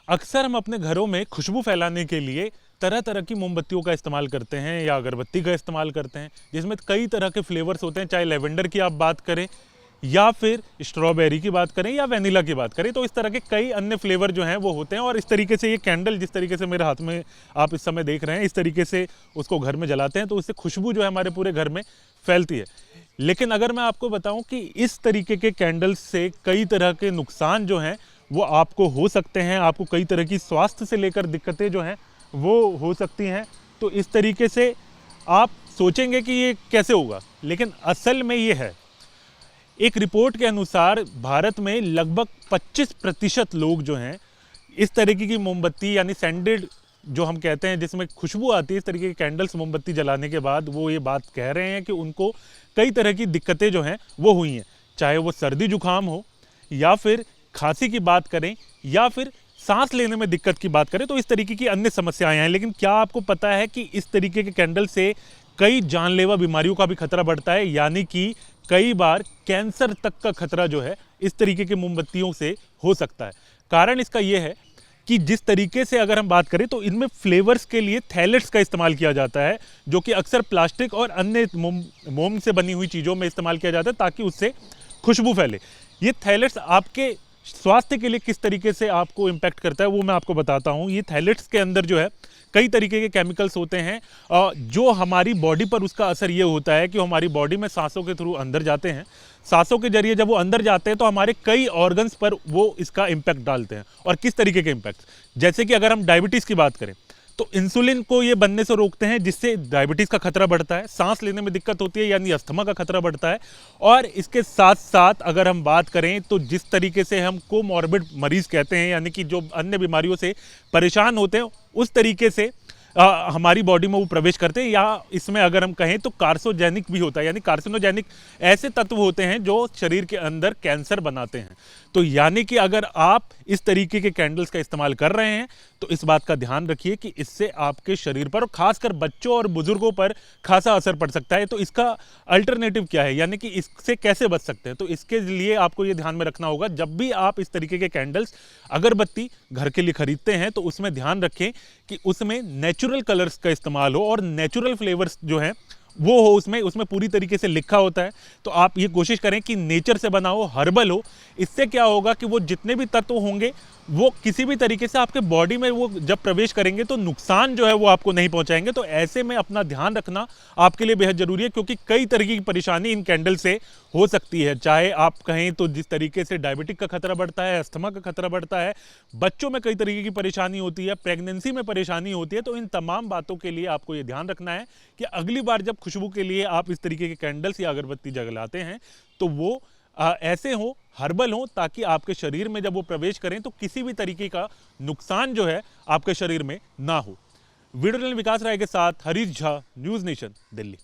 अक्सर हम अपने घरों में खुशबू फैलाने के लिए तरह तरह की मोमबत्तियों का इस्तेमाल करते हैं या अगरबत्ती का इस्तेमाल करते हैं, जिसमें कई तरह के फ्लेवर्स होते हैं। चाहे लेवेंडर की आप बात करें या फिर स्ट्रॉबेरी की बात करें या वैनिला की बात करें, तो इस तरह के कई अन्य फ्लेवर जो हैं वो होते हैं। और इस तरीके से ये कैंडल जिस तरीके से मेरे हाथ में आप इस समय देख रहे हैं, इस तरीके से उसको घर में जलाते हैं तो उससे खुशबू जो है हमारे पूरे घर में फैलती है। लेकिन अगर मैं आपको बताऊं कि इस तरीके के कैंडल्स से कई तरह के नुकसान जो हैं वो आपको हो सकते हैं, आपको कई तरह की स्वास्थ्य से लेकर दिक्कतें जो हैं वो हो सकती हैं। तो इस तरीके से आप सोचेंगे कि ये कैसे होगा, लेकिन असल में ये है। एक रिपोर्ट के अनुसार भारत में लगभग 25% लोग जो हैं इस तरीके की मोमबत्ती यानी सैंडेड जो हम कहते हैं जिसमें खुशबू आती है, इस तरीके की कैंडल्स मोमबत्ती जलाने के बाद वो ये बात कह रहे हैं कि उनको कई तरह की दिक्कतें जो हैं वो हुई हैं। चाहे वो सर्दी जुकाम हो या फिर खांसी की बात करें या फिर सांस लेने में दिक्कत की बात करें, तो इस तरीके की अन्य समस्याएं हैं। लेकिन क्या आपको पता है कि इस तरीके के कैंडल से कई जानलेवा बीमारियों का भी खतरा बढ़ता है, यानी कि कई बार कैंसर तक का खतरा जो है इस तरीके की मोमबत्तियों से हो सकता है। कारण इसका यह है कि जिस तरीके से अगर हम बात करें तो इनमें फ्लेवर्स के लिए थैलेट्स का इस्तेमाल किया जाता है, जो कि अक्सर प्लास्टिक और अन्य मोम से बनी हुई चीज़ों में इस्तेमाल किया जाता है ताकि उससे खुशबू फैले। ये थैलेट्स आपके स्वास्थ्य के लिए किस तरीके से आपको इम्पैक्ट करता है वो मैं आपको बताता हूँ। ये थैलेट्स के अंदर जो है कई तरीके के केमिकल्स होते हैं जो हमारी बॉडी पर उसका असर ये होता है कि हमारी बॉडी में सांसों के थ्रू अंदर जाते हैं। सांसों के जरिए जब वो अंदर जाते हैं तो हमारे कई ऑर्गन्स पर वो इसका इम्पैक्ट डालते हैं। और किस तरीके के इम्पैक्ट, जैसे कि अगर हम डायबिटीज़ की बात करें तो इंसुलिन को ये बनने से रोकते हैं, जिससे डायबिटीज़ का खतरा बढ़ता है, सांस लेने में दिक्कत होती है यानी अस्थमा का खतरा बढ़ता है। और इसके साथ साथ अगर हम बात करें तो जिस तरीके से हम कोमॉर्बिड मरीज़ कहते हैं, यानी कि जो अन्य बीमारियों से परेशान होते हैं, उस तरीके से हमारी बॉडी में वो प्रवेश करते हैं। या इसमें अगर हम कहें तो कार्सिनोजेनिक भी होता है, यानी कार्सिनोजेनिक ऐसे तत्व होते हैं जो शरीर के अंदर कैंसर बनाते हैं। तो यानी कि अगर आप इस तरीके के कैंडल्स का इस्तेमाल कर रहे हैं तो इस बात का ध्यान रखिए कि इससे आपके शरीर पर और खासकर बच्चों और बुजुर्गों पर खासा असर पड़ सकता है। तो इसका अल्टरनेटिव क्या है, यानी कि इससे कैसे बच सकते हैं, तो इसके लिए आपको ये ध्यान में रखना होगा। जब भी आप इस तरीके के कैंडल्स अगरबत्ती घर के लिए खरीदते हैं तो उसमें ध्यान रखें कि उसमें नेचुरल कलर्स का इस्तेमाल हो और नेचुरल फ्लेवर्स जो हैं वो हो, उसमें पूरी तरीके से लिखा होता है। तो आप ये कोशिश करें कि नेचर से बना हो, हर्बल हो। इससे क्या होगा कि वो जितने भी तत्व होंगे वो किसी भी तरीके से आपके बॉडी में वो जब प्रवेश करेंगे तो नुकसान जो है वो आपको नहीं पहुंचाएंगे। तो ऐसे में अपना ध्यान रखना आपके लिए बेहद जरूरी है, क्योंकि कई तरह की परेशानी इन कैंडल से हो सकती है। चाहे आप कहें तो जिस तरीके से डायबिटिक का खतरा बढ़ता है, अस्थमा का खतरा बढ़ता है, बच्चों में कई तरीके की परेशानी होती है, प्रेगनेंसी में परेशानी होती है। तो इन तमाम बातों के लिए आपको ये ध्यान रखना है कि अगली बार जब खुशबू के लिए आप इस तरीके के कैंडल्स या अगरबत्ती जलाते हैं तो वो ऐसे हो, हर्बल हो, ताकि आपके शरीर में जब वो प्रवेश करें तो किसी भी तरीके का नुकसान जो है आपके शरीर में ना हो। वीडियो जर्नलिस्ट विकास राय के साथ हरीश झा, न्यूज़ नेशन, दिल्ली।